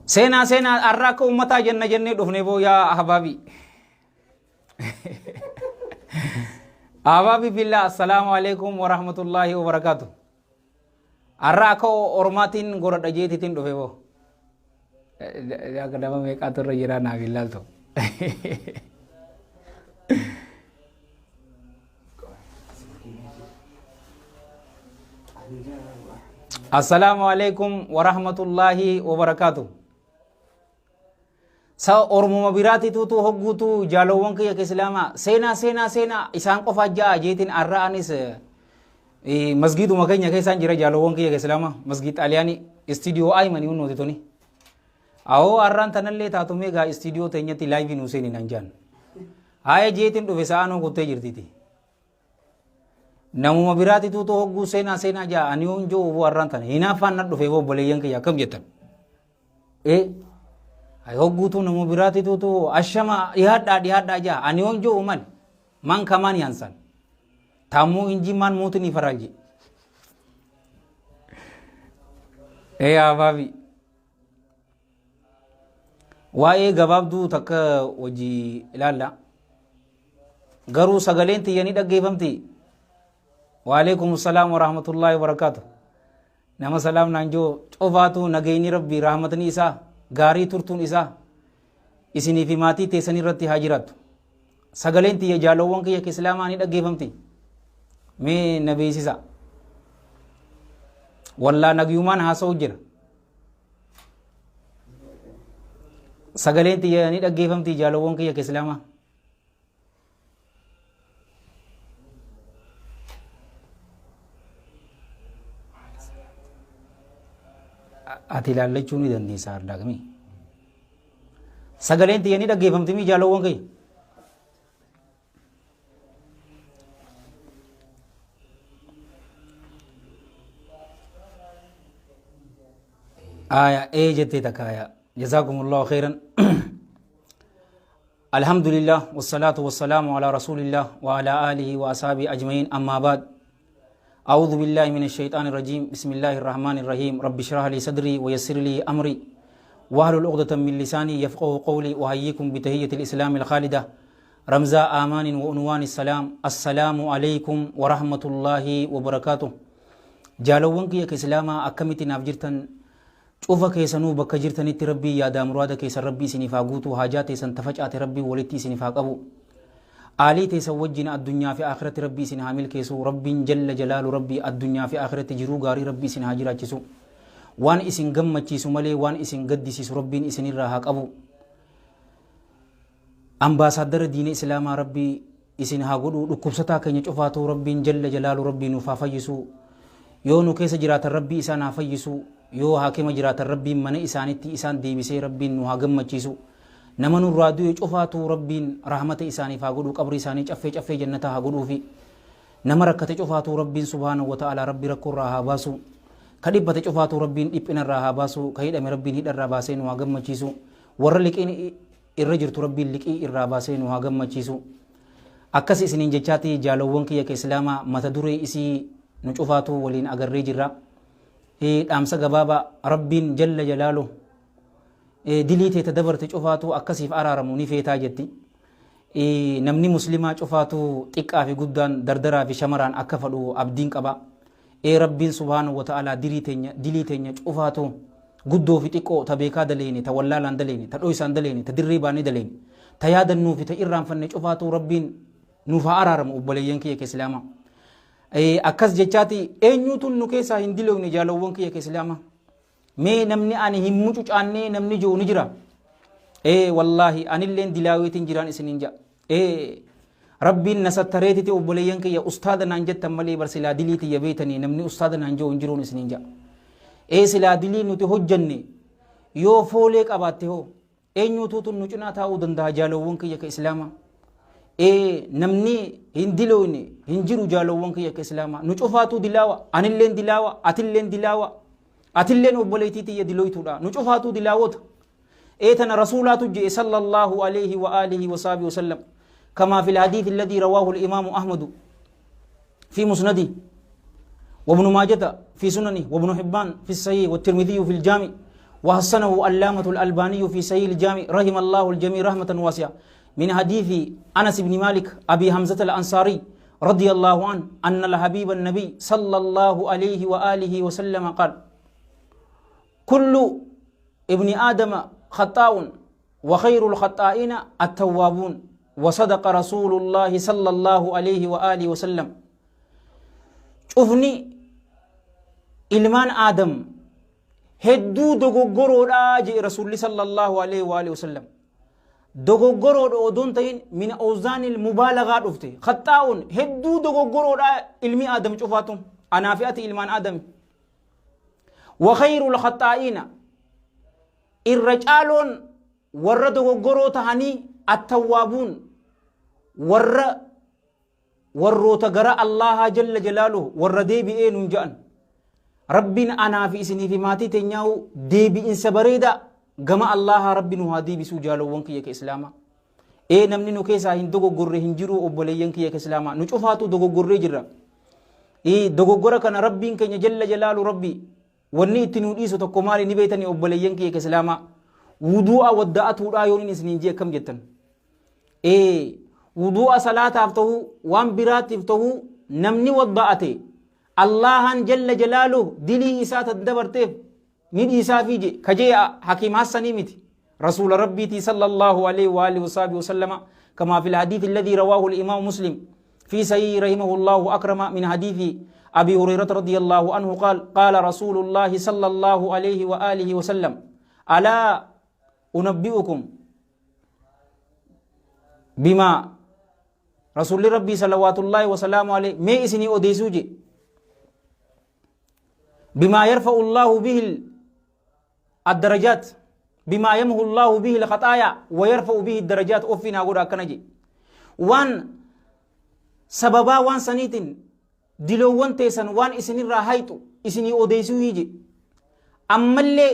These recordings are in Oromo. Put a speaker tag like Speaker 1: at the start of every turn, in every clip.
Speaker 1: Seenaa har'a akka uummataa jenna jennee dhufne boo yaa ahbaabi. Ahbaabi billah assalaamu alaikum wa rahmatullahi wa barakatuh. Har'a akka ormaatiin godhadha jeetiitiin dhufe boo. Akka nama meeqaatu irra jira naaf ilaaltu. Assalaamu alaikum wa rahmatullahi wa barakatuh. Sa ormuma biraati tuutu hogguutu jaalawwan kiyya ka islaamaa seenaa isaan qofa ja'a jeetiin arra'anis masgiiduma keenya keessaan jira jaalawwan kiyya ka islaamaa masgiid xaaliyaanii istiidiyoo aayimanii hunnooti tuni awoo arraan tanallee taatu meegaa istiidiyoo teenyatti laayivii nuu seeni nan jaan haaya jeetiin dhufe sa'aanoo kuttee jirtiti namuma biraati tuutu hogguu seenaa ja'a ani yoon joo oboo arraan tana hinaaffaan na dhufe boo boleeyyan kiyya akkam jettan hogguutu namu biraati tuutu ashama dhihaadhaa jaa ani yoon joo mal man kamaan yaansan tammuu inji man muutini faralji abaabi waa'ee gabaabduu takka hojii ilaalla garuu sagaleen tiyyanii dhaggeeffamti waalaikum salaam wa rahmatullahi wa barakatuh nama salaam naan joo cofaatu nagayni rabbi rahmatni isaa gaarii turtuun isaa isinii fi maatii teessan irratti haa jiraattu sagaleen tiyya jaalawwan kiyya ka islaamaa ni dhaggeeffamti mee na beeksisa wallaa nagyumaan haasa'u jira sagaleen tiyya ni dhaggeeffamti jaalawwan kiyya ka islaamaa ati ilaallachuu ni dandeessa ardaaqmi sagaleen tiyya ni dhaggeeffamti mi jaalawwan kiyya aya jettee takka aya jazakumullahu khairan alhamdulillah wassalatu wassalamu ala rasulillah wa ala alihi wa ashabihi ajmain amma ba'd أعوذ بالله من الشيطان الرجيم بسم الله الرحمن الرحيم رب اشرح لي صدري ويسر لي أمري واحلل عقدة من لساني يفقهوا قولي وأحييكم بتحية الإسلام الخالدة رمزاء آمان وعنوان السلام السلام عليكم ورحمة الله وبركاته جالوون كي إسلاما أكمتي نافجرتن شوفا كيسانو بك جرتن ربي يا دامروادا كيس ربي سنفاقوتو حاجاتي سنتفجأت ربي ولتي سنفاق أبو آلي تسوجنا الدنيا في آخرة ربي سن حامل كيسو رب جل جلال ربي الدنيا في آخرة جرو غاري ربي سن هاجرا جسو وان اسن غم چيسو ملي وان اسن قدسيس ربي اسن الراحق أبو أمباسادر دين إسلام ربي اسن هاقودو لكبستا كي نشوفاتو ربي جل جلال ربي نفافيسو يو نكيس جرات ربي إسان هافيسو يو حاكم جرات ربي من إسانتي إسان ديبسي ربي نهاقم چيسو نمن الرادو يشوفاتو ربين رحمة إساني فاقودو قبر إساني چفي جنتا هاقودو في نمركة يشوفاتو ربين سبحانه وتعالى ربي ركو راها باسو كدبت يشوفاتو ربين إبن الراها باسو كهيد أمي ربين هيد الراباسين وهاقم مچيسو ورلك إن الرجرت ربين لكي الراباسين وهاقم مچيسو أكسي سنين جچاتي جالوون كي كإسلاما متدوري إسي نشوفاتو ولين أغر رجرا أمسا قبابا ربين جل جلاله دليتي تدبرت شوفاتو أكسيف أرارمو نفيتا جتي نمني مسلمة شوفاتو تقع في قدان دردرا في شمران أكفلو أبدين كبا ربين سبحانه وتعالى دليتين شوفاتو قدو في تقو تبيكا دليني تولالان دليني تدويسان دليني تدريباني دليني تيادن نوفي تإرام فن شوفاتو ربين نوفا أرارمو أبوليين كي كإسلاما أكس جتاتي نيوتون نكيسا هندلو نجالوون كي كإسلاما mee namni ani hin mucucaanne namni jiru ni jira wallahi anilleen dilaaweetiin jiraan isinin ja rabbiin nasattareetiti obboleeyyan kiyya ustaada naan jettan malee bar silaa diliiti ya beetanii namni ustaada naan jiru hin jiruun isinin ja silaa dilii nuti hojjanne yoo foolee qabaatte hoo eenyuutuutun nu cinaa taa'uu danda'a jaalawwan kiyya ka islaama namni hin diloone hin jiru jaalawwan kiyya ka islaama nu cufaatu dilaawa anilleen dilaawa atilleen dilaawa أتلين وبليتي يدلويتودا نشوفاتو دلاوت إيتنا رسولات جي صلى الله عليه وآله وصحبه وسلم كما في الحديث الذي رواه الإمام أحمد في مسنده وابن ماجه في سننه وابن حبان في الصحيح والترمذي في الجامع وحسنه علامة الألباني في صحيح الجامع رحم الله الجميع رحمة واسعة من حديث أنس بن مالك أبي حمزة الأنصاري رضي الله عنه أن الحبيب النبي صلى الله عليه وآله وسلم قال كل ابن آدم خطاء وخير الخطائين التوابون وصدق رسول الله صلى الله عليه وآله وسلم شوفني ilmaan aadam hedduu dogoggoroodha jee rasuulli sallallahu alaihi wa alihi wasallam. Dogoggoroodha odoon ta'in min awzaanil mubaalagaa dhufte khaxaa'uun hedduu dogoggoroodha ilmi aadam cufaatu anaafi ati ilmaan aadam. Wa khayrul khaxaa'iina irra caaloon warra dogoggoroo tahanii attawwaabuun warroota gara Allaha jalla jalaaluhu warra deebi'ee nuun ja'an. Rabbiin anaa fi isinii fi maatii teenyaa'u deebi'insa bareeda gama Allaha rabbi nu haa deebisuu jaalawwan kiyya ka Islaamaa. Namni nu keessaa hin dogoggorre hin jiru obboleeyyan kiyya ka Islaamaa. Nu cufaatu dogoggorree jirra. Dogoggora kana rabbiin keenya jalla jalaalu rabbi wanni itti nu dhiisu tokko maali ni beeytanii obboleeyyan kiyya ka Islaamaa. Wuduu'a wadda'atuudhaa yoon isiniin jee akkam jettan. Wuduu'a salaataaf ta'uu waan biraatiif ta'uu namni wadda'ate Allahan jalla jalaalu dilii isaa taddabarteef ni dhiisaa fiije kajee hakiim hassanii miti rasuula rabbiitii sallallahu alaihi wa alihi wa sallama kama fil hadiith alladhi rawahu al-imam muslim fi sahih rahimahullahu akrama min hadithi abi hurairah radiyallahu anhu qala rasulullah sallallahu alaihi wa alihi wa sallam ala unabbiukum bima rasulli rabbi salawatullahi wa salamu alaihi me isini odeesuje بما يرفع الله به الدرجات بما يمحو الله به الخطايا ويرفع به الدرجات أوفينا غدا كنجي وان سببا وان سنيتين دلو وان تيسن وان اسني راهيتو اسني اوديسو هيجي اما اللي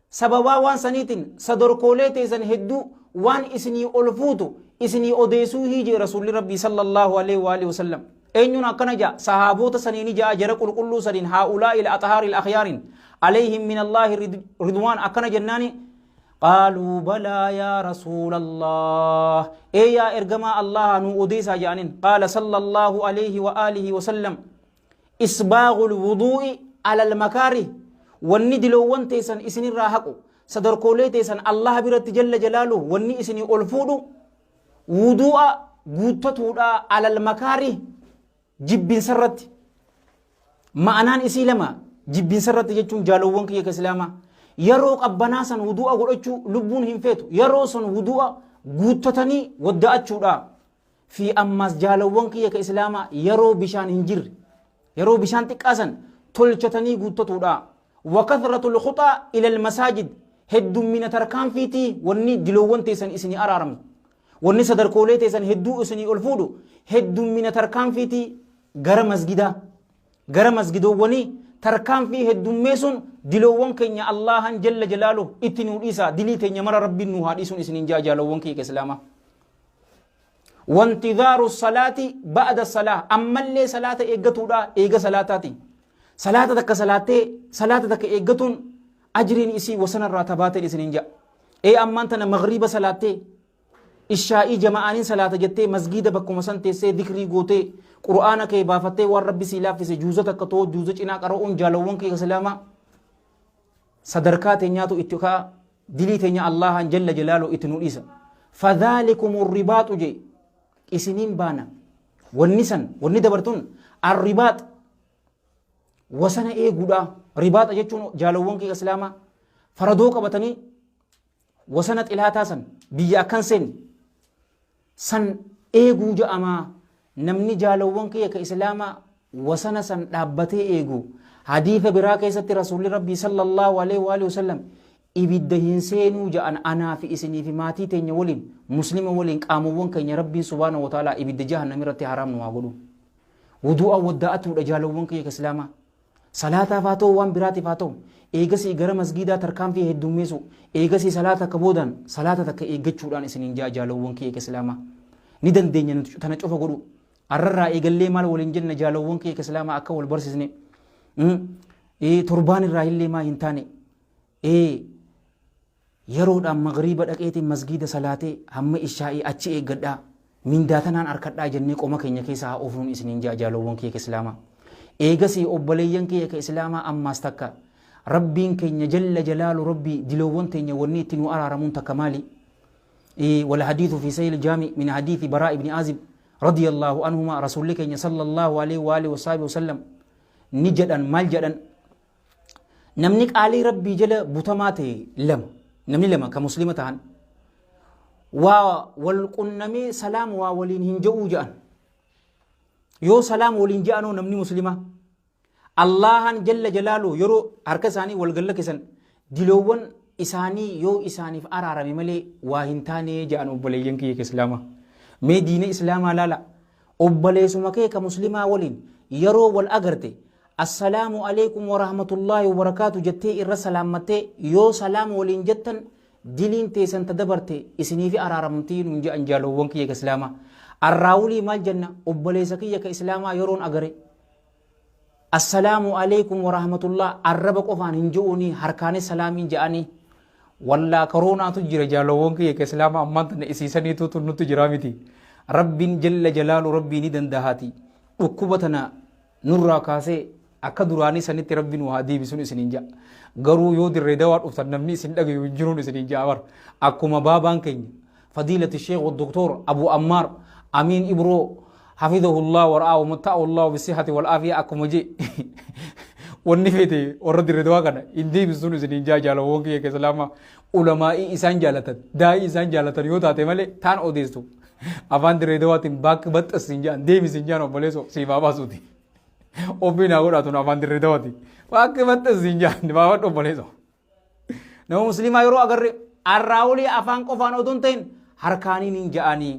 Speaker 1: سببا وان سنيتين صدر كولي تيسن هدو وان اسني ألفوتو اسني اوديسو هيجي رسول ربي صلى الله عليه وآله وسلم أينون أكنجا صحابوت سنين جاء جرق القلو سنين هؤلاء الأطهار الأخيار عليهم من الله رضوان أكنجا ناني قالوا بلى يا رسول الله يا إرجما الله نو أديسا جانين قال صلى الله عليه وآله وسلم إسباغ الوضوء على المكاره وني دلو وانتيسن إسني راحقو صدر كوليتيسن الله برت جل جلاله وني إسني ألفودو وضوء قوتتودا على المكاره jibbin sarratti ma'anaan isii lama jibbin sarratti jechuun jaalawwan kiyya ka Islaamaa yeroo qabbanaa san wudu'a godhachuu lubbuun hin feetu yeroo san wudu'a guuttatanii wadda'achuudha fi ammas jaalawwan kiyya ka Islaamaa yeroo bishaan hin jirre yeroo bishaan xiqqaasan tolchatanii guuttatuudha wa kathratul khutaa ila almasaajid heddummina tarkaanfiitii wanni diloowwan teessan isinii araaramne wanni sadarkoolee teessan hedduu isinii ol fuudhu heddummina tarkaanfiitii gara masgidoowwanii tarkaanfii heddummeessuun diloowwan keenya Allahan jalla jalaalu itti nuu dhiisa dilii teenya mara rabbiin nuu haa dhiisuun isiniin jaalawwan kiyya Islaamaa. Wantidhaaru salaati ba'da salaa ammallee salaata eeggatuudha eega salaataati. Salaata takka salaattee salaata takka eeggatuun ajriin isii wasanarraa tabaatee isiniin jaa. Ammaan tana maghriba salaattee ishaa'ii jama'aniin salaata jettee masgiida bakkuma san teessee dhikrii gootee qur'aana kee baafattee waan rabbi sii laaffise juuza takka too juuza cinaa qara'uun jaalawwan kee Islaamaa sadarkaa teenyaatu itti kaa dilii teenya Allahan jalla jalaalu itti nu dhiisa. Fadhaalikumur ribaatu jee isiniin baana wanni dabartuun arribaat wasana eeguudha ribaata jechuun jaalawwan kee Islaamaa faradoo qabatanii wasana xilaataa san biyya akkan seen san eeguu ja'amaa namni jaalawwan kiyya ka Islaamaa wasana san dhaabbatee eegu hadiisa biraa keessatti rasuulli rabbii sallallahu alaihi wa sallam ibidda hin seenuu ja'an anaa fi isinii fi maatii teenya waliin muslima waliin qaamawwan keenya rabbiin subhaanahu wa ta'ala ibidda jahannam irratti haraam nu haa godhu wudu'a wadda'atuudha jaalawwan kiyya ka Islaamaa salaataaf haa ta'u waan biraatiif haa ta'u eegasii gara masgiidaa tarkaanfii heddummeessu eegasii salaata akka boodan salaata takka eeggachuudhaan isiniin jaalawwan kiyya ka Islaamaa ni dandeenya tana cufa godhu arrarraa eegallee maal waliin jenna jaalawwan kiyya ka Islaamaa akka wal barsisne torbaan irraa illee maa hin taane yeroodhaan magriiba dhaqeetiin masgiida salaatee hamma ishaa'ii achi eeggadhaa mindaa tanaan harkadhaa jennee qoma keenya keessaa haa oofnuun isiniin jaalawwan kiyya ka islaamaa. Eegasii obboleeyyan kiyya ka islaamaa ammaas takka rabbiin keenya jalla jalaalu rabbii diloowwan teenya wanni itti nu araaramuun takka maali? والحديث في سيل الجامع من حديث براء بن عازب رضي الله عنهما رسول الله صلى الله عليه وآله وصحبه وسلم نجدا مالجدا نمنك علي ربي جل بطماته لم نمني لما كمسلمة عن والقنمي سلام وولين هنجو جان يو سلام ولين جانو نمني مسلمة الله جل جلاله يرو هركساني والقلق سن دلوون isaanii yoo isaaniif araarame malee waa hin taane jedhan obboleeyyan kiyya ka islaamaa. Mee diina islaamaa laala obboleessuma kee ka muslimaa waliin yeroo wal agarte assalaamu alaikum warahmatullaahi wabarakaatu jettee irra salaammattee yoo salaam waliin jettan diliin teessan tadabarte isiniif araaramtii nuun jedhan jaalowwan kiyya ka islaamaa. Arraawulii maal jenna obboleessa kiyya ka islaamaa yeroon agare assalaamu alaikum warahmatullaah arraba qofaan hin je'uuni harkaanis salaamiin je'anii wallaa koronaatu jira jaalawwan kiyya ka islaamaa ammaan tana isiisaniitu nutti jira miti. Rabbiin jalla jalaalu rabbii ni dandahaati dhukkuba tana nurraa kaasee akka duraanii sanitti rabbiin waa deebisuun isiniin ja'a. Garuu yoo dirree dawaa dhuftan namni isin dhagayu hin jiruun isiniin ja'a bar akkuma baabaan keenya fadiilati sheekh doktor Abu Ammaar Amiin Ibroo hafidhahullah wara'aa wamatta'ahu Allah bisihati wal aafiya akkuma jee wanni fete warra dirree dawaa kana hin deebisuun isiniin ja'a jaalawwan kiyya ka islaamaa. Ulamaa'ii isaan jaalatan daa'ii isaan jaalatan yoo taate malee taan odeessu afaan dirree dawaatiin bakka baxxasin jaan deebisin jaan obboleessoo siifaa baasuuti. Obbiin haa godhatuun afaan dirree dawaatiin bakka baxxasin jaan baafadhu obboleessoo. Nama musliimaa yeroo agarre arraawulii afaan qofaan odoo hin ta'in harkaaniin hin ja'anii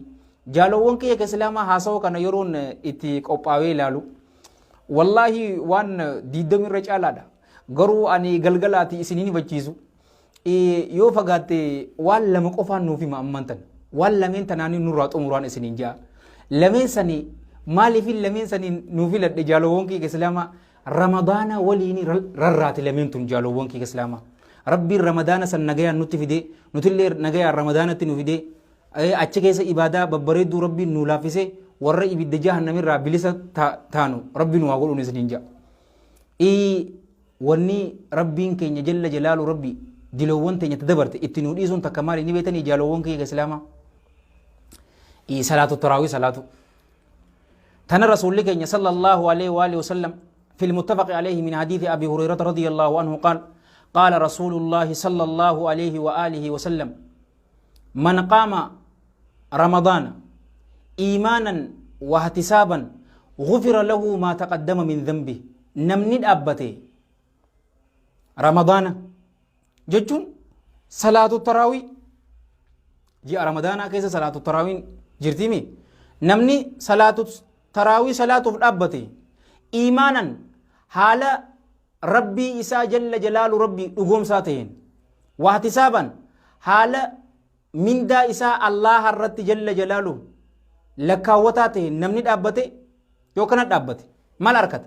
Speaker 1: jaalawwan kiyya ka islaamaa haasawaa kana yeroon itti qophaa'ee ilaalu wallaahi waan 20 irra caalaadha. Garuu ani galgalaati isiniin hubachiisu. Yoo fagaatte waan lama qofaan nuuf hima ammaan tan waan lameen tanaanii nurraa xumuraan isiniin ja'a. Lameen sanii maaliifin lameen sanii nuuf filadhe jaalawwan kiyya ka islaamaa ramadaana waliin rarraate lameen tun jaalawwan kiyya ka islaamaa. Rabbiin ramadaana san nagayaan nutti fidee nutillee nagayaan ramadaanatti nu fidee achi keessa ibaadaa babbareedduu rabbiin nu laaffisee warra ibidda jahannamirraa bilisa taanu rabbiin waa godhuun isiniin ja'a. Wanni rabbiin keenya jalla jalaalu rabbii diloowwan teenya tadabarte itti nu dhiisuun takka maali ni beetanii jaalowwan kiyya ka islaamaa. Salaatu taraawii salaatu tana rasuulli keenya sallallahu alaihi wa alihi wasallam في المتفق عليه من حديث أبي هريرة رضي الله عنه قال قال رسول الله صلى الله عليه وآله وسلم من قام رمضان إيمانا واحتسابا غفر له ما تقدم من ذنبه نمني أبته رمضان جتون صلاة التراويح جاء رمضان كيس صلاة التراويح جرتيمي نمني صلاة التراويح صلاة أبته إيمانا حالا ربي إسا جل جلال ربي أقوم ساتين واحتسابا حالا من دا إسا الله الرد جل جلاله لكاوتاته نمني أبته يوكنا أبته ما الأركت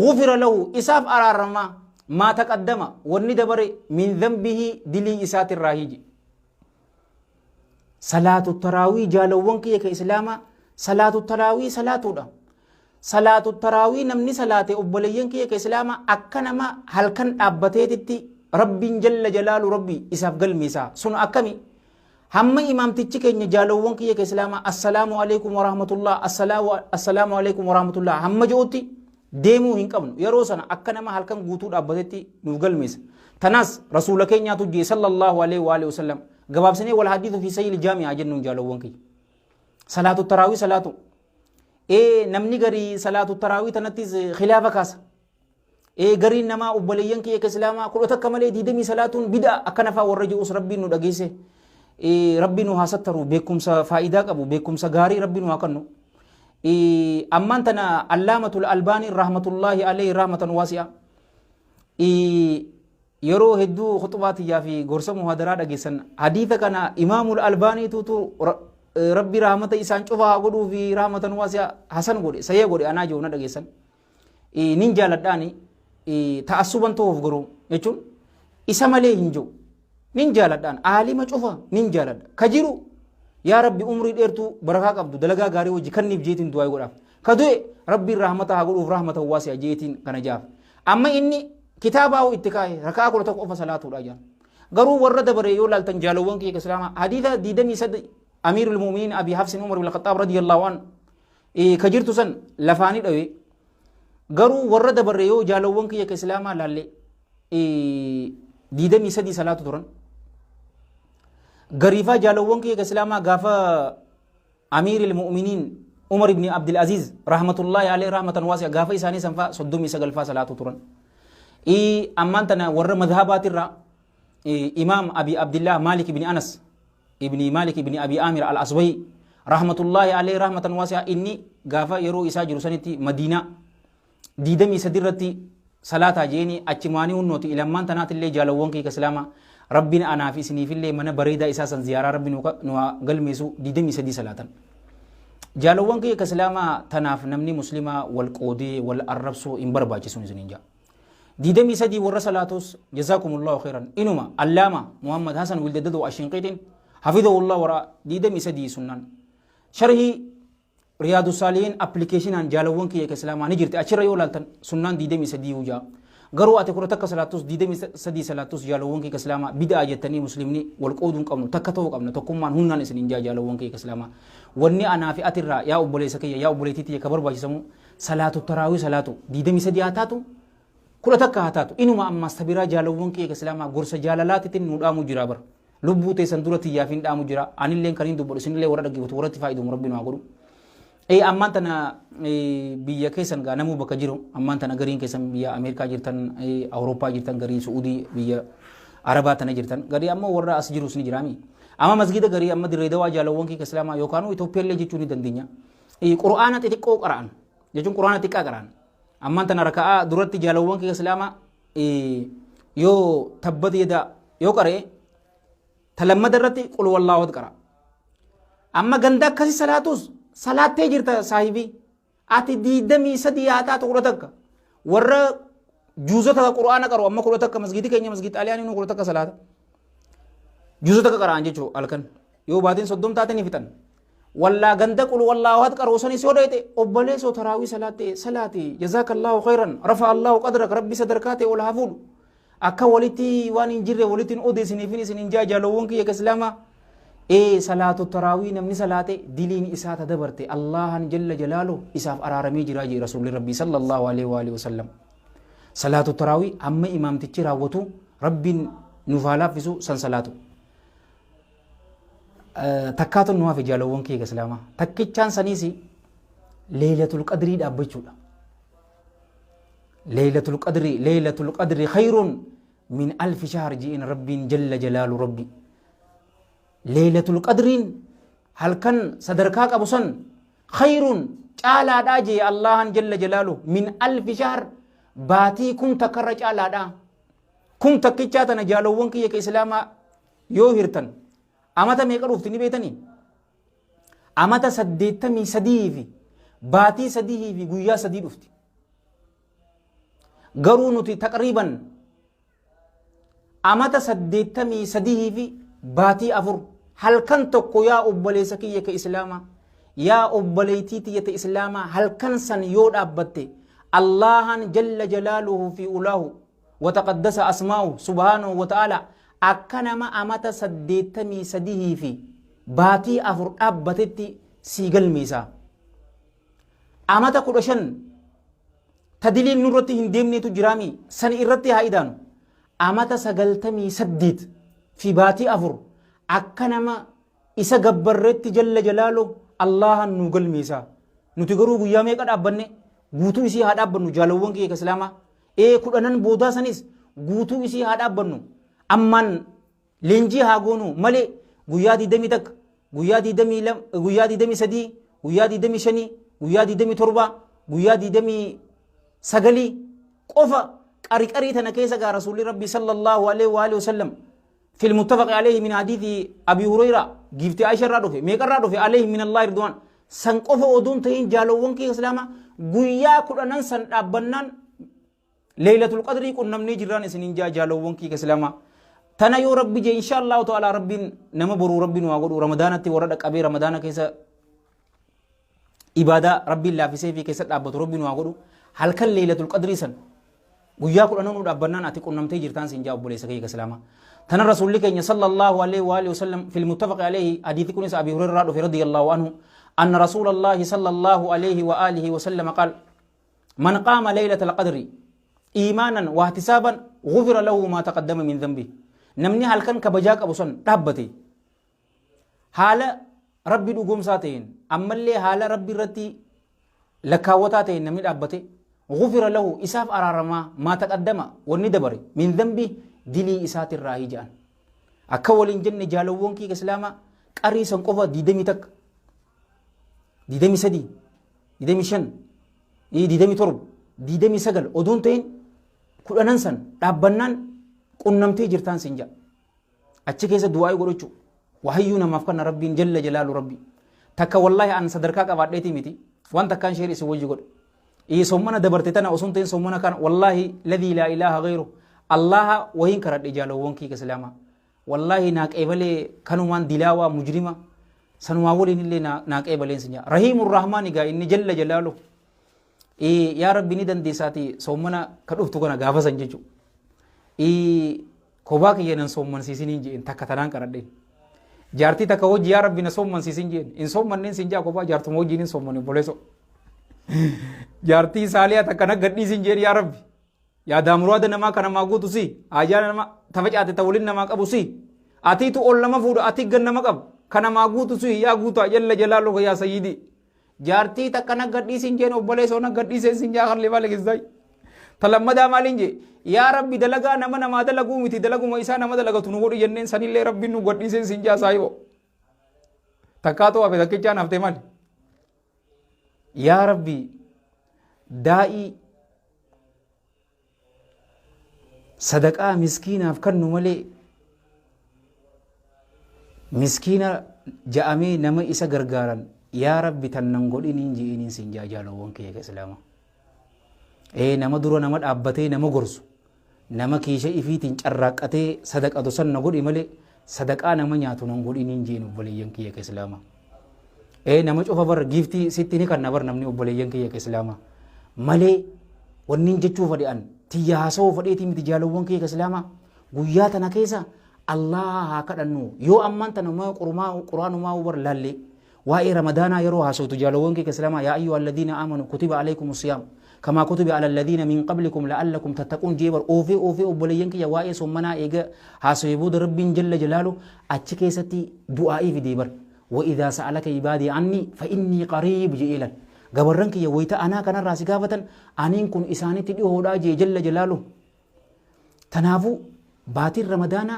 Speaker 1: غفر له إساف أرارما ما تقدم والندبر من ذنبه دلي إسات الراهيج صلاة التراويح جالوانك يك إسلاما صلاة التراويح صلاة دا صلاة التراويح نمني صلاة أبوليانك يك إسلاما أكنما هل كان أبتيتي ربي جل جلال ربي إساف قلمي سا سن أكمي هم إمام تيجي جالوانك يك إسلاما السلام عليكم ورحمة الله السلام عليكم ورحمة الله هم جوتي deemuu hin qabnu yeroo sana akka nama halkan guutuu dhaabbatetti nuuf galmeessa. Tanaas rasuula keenyaatu jee sallallahu alaihi wa alihi wasallam gabaabsanii wal hadiithu fi sayyil jaami'aa jennuun jaalawwan kiyya. Salaatu taraawii salaatu namni garii salaatu taraawii tanattis khilaafa kaasa. Gariin namaa obboleeyyan kiyya ka islaamaa kudha takka malee diidamii salaatuun bid'a akka nafaa warra ji'us rabbiin nu dhageesse. Rabbiin nu haa sattaru beekumsa faayidaa qabu beekumsa gaarii rabbiin nu haa kennu. أمان تنا علامة الألباني رحمة الله عليه رحمة واسعة يرو هدو خطبات يا في غرسة محاضرات أجسن حديث كان إمام الألباني تو ربي رحمة إسان شوفها قدو في رحمة واسعة حسن قولي سيا قولي أنا جونا أجسن نينجا لداني تأسبان توف قرو يجون إسمالي هنجو nin jaaladhaan aalima cufa nin jaaladha ka jiru yaa rabbi umrii dheertuu barakaa qabdu dalagaa gaarii hojii kanniif jeetiin du'aa godhaaf ka du'e rabbiin rahmata haa godhuuf rahmata waasi'a jeetiin kana jaaf amma inni kitaabaa itti kaa'e rakaa kudha tokko qofa salaatuudha jaan garuu warra dabare yoo laaltan jaalawwan kiyya islaamaa hadiisa 23 amiirul mu'miniin abi hafsin umar bin khattaab radiyallahu an ka jirtu san lafaanii dhawe garuu warra dabare yoo jaalawwan kiyya islaamaa laalle 23 salaatu turan gariifaa jaalawwan kiyya islaamaa gaafa amiirul mu'miniin umar ibn abdul aziz rahmatullahi alayhi rahmatan waasi'a gaafa isaanii sanfaa 39 faa salaatu turan ammaan tana warra madhabaatirraa إمام أبي عبد الله مالك بن أنس ابن مالك بن أبي آمر الأصبهي رحمة الله عليه رحمة واسعة إني غافا يرو إسا جرسانتي مدينة ديدمي سدرتي صلاة جيني أجماني ونوتي إلى من تنات اللي جالوون كي كسلاما ربنا أنا في سني في اللي من بريدة إساسا زيارة ربنا نوا قل ميسو ديدمي سدي صلاة جالوون كي كسلاما تناف نمني مسلمة والقودي والأربسو إن برباجي سني سنينجا ديدمي سدي ورسالاتوس جزاكم الله خيرا إنما علامة محمد حسن ولد ددو أشنقيتين حفظه الله وراء ديدمي سدي سنن شرحي رياض الصالحين أبليكيشن عن جالوون كي كسلام نجرت أشرا يولالتن سنن ديدمي سدي وجا غرو أتكرر تك صلاتوس ديدمي سدي صلاتوس جالوون كي كسلام بدأ أجتني مسلمني والقودون قبل تكتو قبل تكمان هنن سنين جالوون كي كسلام وني أنا في أترا يا أبولي سكية يا أبولي تيتي كبر باجي سمو صلاة التراويح صلاة ديدمي سدي آتاتو كل تكهاتاتو إنما أما استبرا جالوون كي كسلاما غرس جالالات تين نودا مجرابر لبو تيسندورة يافين دا مجرا أن اللين كرين دبر سن اللي ورد جيبت ورد فايدو مربي ناقولو أما تنا بيا كيسن غانمو بكجيرو أما تنا غرين كيسن بيا أمريكا جيرتن أوروبا جيرتن غرين سعودي بيا عربا تنا جيرتن غري أما ورا أسجيرو سني جرامي أما مسجد غري أما دريدوا جالوون كي كسلاما يوكانو إثيوبيا اللي جيتوني دندينيا قرآن تيكو قرآن جون قرآن تيكا قرآن أما أنت نركع درت جالوان كي سلامة يو تبت يدا يو كره تلما درتي قل والله ذكر أما جندا كسي صلاة تجرت صاحبي أتي ديدمي سدياتا تقولتك ورا جوزة القرآن كرو أما قولتك مسجدي كيني مسجد علياني نو قولتك صلاة جوزة كران جيشو ألكن يو بعدين صدوم تاتني فتن والله غندق والله وحد كروسني سودايته اوبله سو تراوي صلاتي جزاك الله خيرا رفع الله قدرك ربي صدركاته والحفول اكا ولتي وان انجر ولتين اودي سنفين سننجا جالوون كي كسلاما صلاه التراوي نمني صلاتي دلين اسات دبرتي الله جل جلاله اساف ارارمي جراجي رسول ربي صلى الله عليه واله وسلم صلاه التراوي اما امام تچراوتو ربي نفالا فيسو سن صلاتو تكاتو نوا في جالوون كي كسلاما تكيچان سنيسي ليلة القدر دابچودا ليلة القدر خير من 1000 شهر جئن رب جل جلال ربي ليلة القدر هل كان صدركاك ابو سن خير تعالى داجي الله جل جلاله من 1000 شهر باتي كنت كرج على دا كنت كيچاتنا جالوون كي كسلاما يو هرتن أمتى ميقر وفتني بيتني أمتى سديتمي سديفي باتي سديه في قويا سديد وفتي قرونتي تقريبا أمتى سديتمي سديه في باتي أفر هل كنتك يا أبليسكي كإسلاما يا أبليتيتي إسلاما هل كنسن يود أبتي الله جل جلاله في أولاه وتقدس أسماؤه سبحانه وتعالى أكنما أمتا سديتمي سديه في باتي أفر أبتتي سيقل ميسا أمتا قدشن تدلين نورتي هنديمني تجرامي سن إرتي هايدان أمتا سقلتمي سديت في باتي أفر أكنما إسا قبرت جل جلاله الله نقل ميسا نتقروا قيامي قد أبني قوتو إسي هاد أبنو جالوون كي كسلاما قدنان بودا سنيس قوتو إسي هاد أبنو أمان لنجي هاغونو مالي غيادي دمي تك غيادي دمي لم غيادي دمي سدي غيادي دمي شني غيادي دمي تربا غيادي دمي سغلي قفا قري تنكيسا رسول ربي صلى الله عليه واله وسلم في المتفق عليه من حديث ابي هريره غيفتي عائشه رادوفي ميقر رادوفي عليه من الله رضوان سن قفا ودون تين جالوون كي اسلاما غيا كدنان سن دابنان ليله القدر كن نمني جيران سنين جالوون كي اسلاما tana yoo rabbi je inshallah ta'ala rabbiin nama boruu rabbiin waa godhu ramadaanatti warra dhaqabee ramadaana keessa ibadaa rabbiin laafisee fi keessa dhaabbatu rabbiin waa godhu halkan leelatul qadrii san guyyaa kudhanuu dhaabbannaan ati qunnamtee jirtaan siin jaa obboleessa kee islaamaa tana rasuulli keenya sallallahu alaihi wa alihi wasallam fil muttafaq alaihi hadithi kunis abi hurairah dhufe radiyallahu anhu anna rasulallahi sallallahu alaihi wa alihi wasallam qaal man qaama laylatal qadri imanan wa ihtisaban ghufira lahu ma taqaddama min dhanbi namni halkan kabajaa qabu sun dhaabbate haala rabbi dhugumsaa ta'een ammallee haala rabbi irratti lakkaawwataa ta'een namni dhaabbate ghufira lahu isaaf araaramaa maa taqaddama wanni dabare min dhanbi dilii isaatirraa hija'an akka waliin jenne jaalawwan kii islaamaa qarii san qofa 21 23 25 27 29 oduun ta'in kudhanan san dhaabbannaan qunnamtee jirtaan sin ja'a achi keessa du'aa godhachuu wahayyuu namaaf kana rabbiin jalla jalaalu rabbi takka wallahi an sadarkaa qabaadheetii miti waan takkaan sheer isin wajji godhe sommana dabarte tana osun ta'in sommana kana wallahi ladii laa ilaaha gayru allaha wahin karadhe jaalawwan kii islaamaa wallahi naa qeebalee kanumaan dilaawaa mujrima sanumaa waliin illee naa qeebaleen sin ja'a rahiimur rahmaani gaa inni jalla jalaalu yaa rabbi ni dandeessaati sommana ka dhuftu kana gaafa san jechuudha kophaa kiyyanan sommansiisiniin jeen takka tanaan qaradheen jaartii takka hojii yaa rabbi na sommansiisin jeen in sommanneen sin jaa kophaa jaartuma hojiin hin sommanne boleso jaartii saaliyaa takka na gadhiisin jeen yaa rabbi yaa daamurwaada namaa kana maa guutu si ajaa nama tafacaate ta waliin namaa qabu si atiitu ol nama fuudha ati gan nama qabu kana maa guutu si yaa guutu jalla jalaaluhu yaa sayyidi jaartii takka na gadhiisin jeen obboleesoo na gadhiiseen sin jaa harlee baala gizzaayi talammadaa maaliin jee yaa rabbi dalagaa nama dalaguu miti dalaguma isaa nama dalagatu nu godhu jenneen sanillee rabbiin nu godhiiseen sin jaa saayibo takkaatoo hafe takkichaan haftee maali yaa rabbi daa'ii sadaqaa miskiinaaf kannu malee miskiina ja'amee nama isa gargaaran yaa rabbi tannan godhiniin je'iniin sin jaa jaalawwan kiyya islaamaa nama dura nama dhaabbatee nama gorsu nama kiisha ifiitiin carraaqqatee sadaqatu san na godhi malee sadaqaa nama nyaatu nan godhiniin jeen obboleeyyan kiyya islaamaa nama cufa bar giiftii sitti ni kan na bar namni obboleeyyan kiyya islaamaa malee wanniin jechuu fadhi'an tiyya haasawoo fadheetii miti jaalawwan kiyya islaamaa guyyaa tana keessa Allah haa kadhannu yoo ammaan tana quraanumaa bar laallee waa'ee ramadaanaa yeroo haasawtu jaalawwan kiyya islaamaa yaa ayyuha alladhiina aamanu kutiba alaykum siyaam كما كتب على الذين من قبلكم لعلكم تتقون جيبر اوفي اوبليين كي واي سومنا ايغا حاسبود رب جل جلاله اتشكيستي دعائي في ديبر واذا سالك عبادي عني فاني قريب جيلا غبرن كي ويتا انا كان راسي غافتن انين كن اساني تدي هودا جل جلاله تنافو باتي رمضان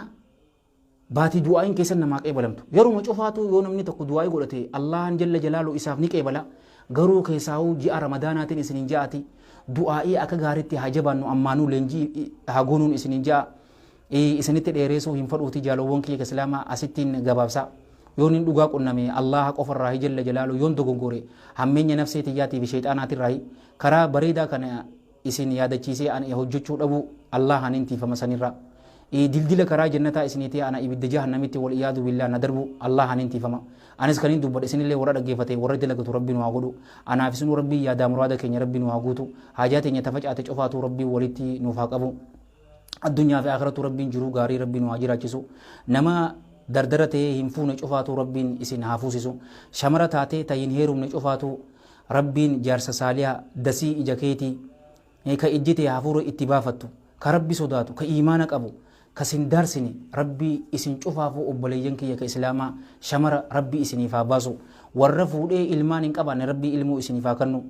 Speaker 1: باتي دعائين كيسن ما قبلمتو يرو مچوفاتو يو نمني تكو دعائي غدتي الله جل جلاله اساف ني قبلا garuu keessaa'uu ji'a ramadaanaatiin isinin ja'ati du'aa'ii akka gaariitti haa jabaannu ammaanuu leenjii haa goonuun isinin ja'a isinitti dheereessuu hin fadhuuti jaalawwan kiyya islaamaa asittiin gabaabsaa yoon hin dhugaa qunname Allah qofarraa jalla jalaalu yoon dogongore hammeenya nafsee tiyyaatii fi sheexaanaatirraa karaa bareedaa kana isin yaadachiisee ani hojjechuu dhabu Allah hanin tiifama sanirraa dildila karaa jannataa isiniitii ana ibidda jahannamitti wal iyaadu billah na darbu Allah hanin tiifama anis kanin dubbadhe isinillee warra dhaggeeffate warra dalagatu rabbiin waa godhu anaaf isin rabbii yaadaa muraada keenya rabbiin waa guutu haajaa teenya tafacaate cofaatu rabbii walitti nuuf haa qabu addunyaa fi aakhiratu rabbiin jiruu gaarii rabbiin waa jiraachisu nama dardara ta'ee hin fuune cofaatu rabbiin isin haa fuusisu shamara taatee tayin heerumne cofaatu rabbiin jaarsa saaliyaa dasii ija keetii ka ijjite hafuura itti baafattu ka rabbi sodaatu ka iimaana qabu kasin darsini rabbi isin cufaafu obboleeyyan kiyya ka islaamaa shamara rabbi isiniif haa baasu warra fuudhee ilmaan hin qabaanne rabbi ilmoo isiniif haa kennu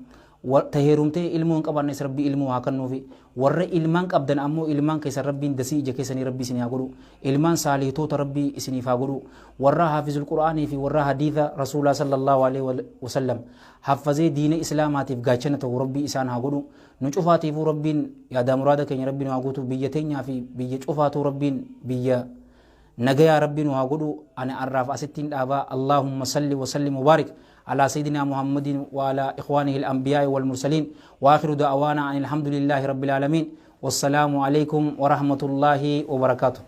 Speaker 1: taheerumtee ilmoo hin qabaannes rabbi ilmoo haa kennuufi warra ilmaan qabdan ammoo ilmaan keessa rabbiin dasii ija keessanii rabbi isinii haa godhu ilmaan saalihtoota rabbi isiniif haa godhu warra haafizul qur'aanii fi warra hadiitha rasuulaa sallallahu alaihi wasallam haffazee diina islaamaatiif gaachana ta'u rabbi isaan haa godhu nu cufaatiifuu rabbiin yaadaa muraada keenya rabbiin haa guutu biyya teenyaa fi biyya cufaatu rabbiin biyya nagayaa rabbiin haa godhu ani arraaf asittiin dhaabaa Allahumma salli wa sallim mubaarik على سيدنا محمد وعلى إخوانه الأنبياء والمرسلين وآخر دعوانا أن الحمد لله رب العالمين والسلام عليكم ورحمة الله وبركاته